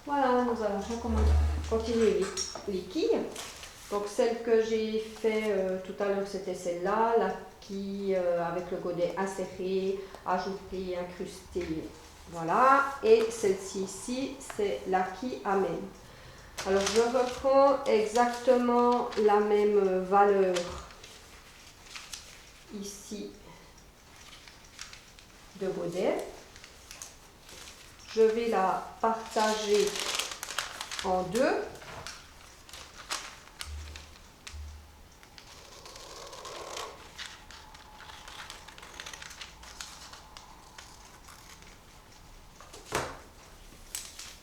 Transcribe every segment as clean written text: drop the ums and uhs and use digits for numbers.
Voilà, nous allons continuer les quilles. Donc celle que j'ai fait tout à l'heure, c'était celle-là, la quille avec le godet inséré, ajouté, incrusté. Voilà, et celle-ci ici, c'est la quille à même. Alors je reprends exactement la même valeur ici de godet. Je vais la partager en deux.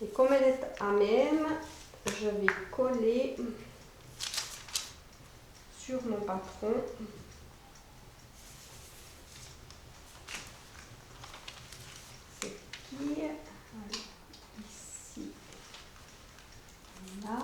Et comme elle est à même, je vais coller sur mon patron cette quille. Ici, là.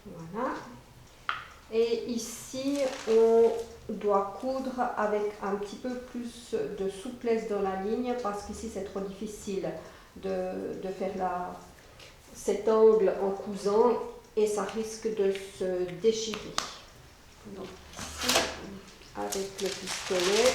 Voilà. Et ici, on doit coudre avec un petit peu plus de souplesse dans la ligne parce qu'ici, c'est trop difficile de faire cet angle en cousant et ça risque de se déchirer. Donc ici, avec le pistolet,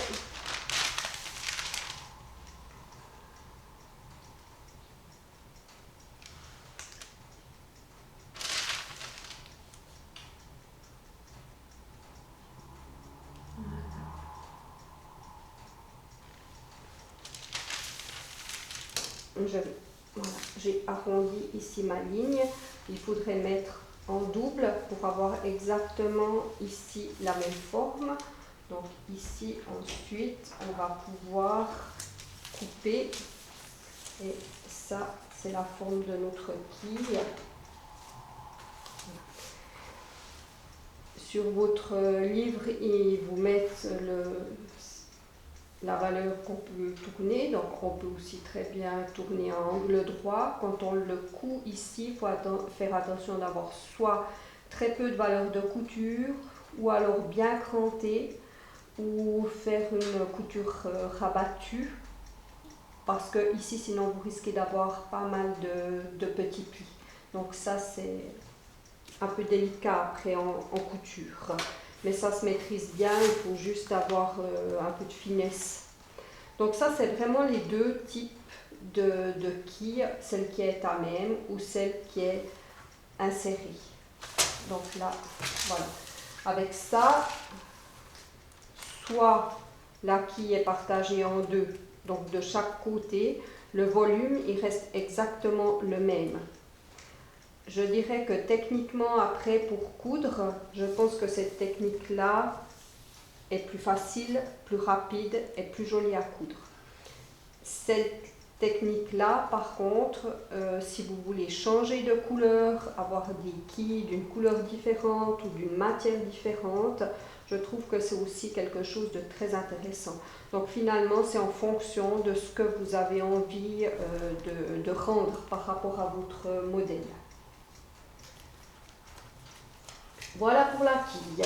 j'ai arrondi ici ma ligne. Il faudrait mettre en double pour avoir exactement ici la même forme. Donc ici ensuite on va pouvoir couper et ça c'est la forme de notre quille. Sur votre livre ils vous mettent la valeur qu'on peut tourner, donc on peut aussi très bien tourner en angle droit. Quand on le coud ici, il faut faire attention d'avoir soit très peu de valeur de couture ou alors bien cranter ou faire une couture rabattue parce que ici sinon vous risquez d'avoir pas mal de petits plis. Donc ça c'est un peu délicat après en couture. Mais ça se maîtrise bien, il faut juste avoir un peu de finesse. Donc ça, c'est vraiment les deux types de quilles, celle qui est à même ou celle qui est insérée. Donc là, voilà. Avec ça, soit la quille est partagée en deux, donc de chaque côté, le volume, il reste exactement le même. Je dirais que techniquement, après, pour coudre, je pense que cette technique-là est plus facile, plus rapide et plus jolie à coudre. Cette technique-là, par contre, si vous voulez changer de couleur, avoir des quilles d'une couleur différente ou d'une matière différente, je trouve que c'est aussi quelque chose de très intéressant. Donc finalement, c'est en fonction de ce que vous avez envie de rendre par rapport à votre modèle. Voilà pour la quille.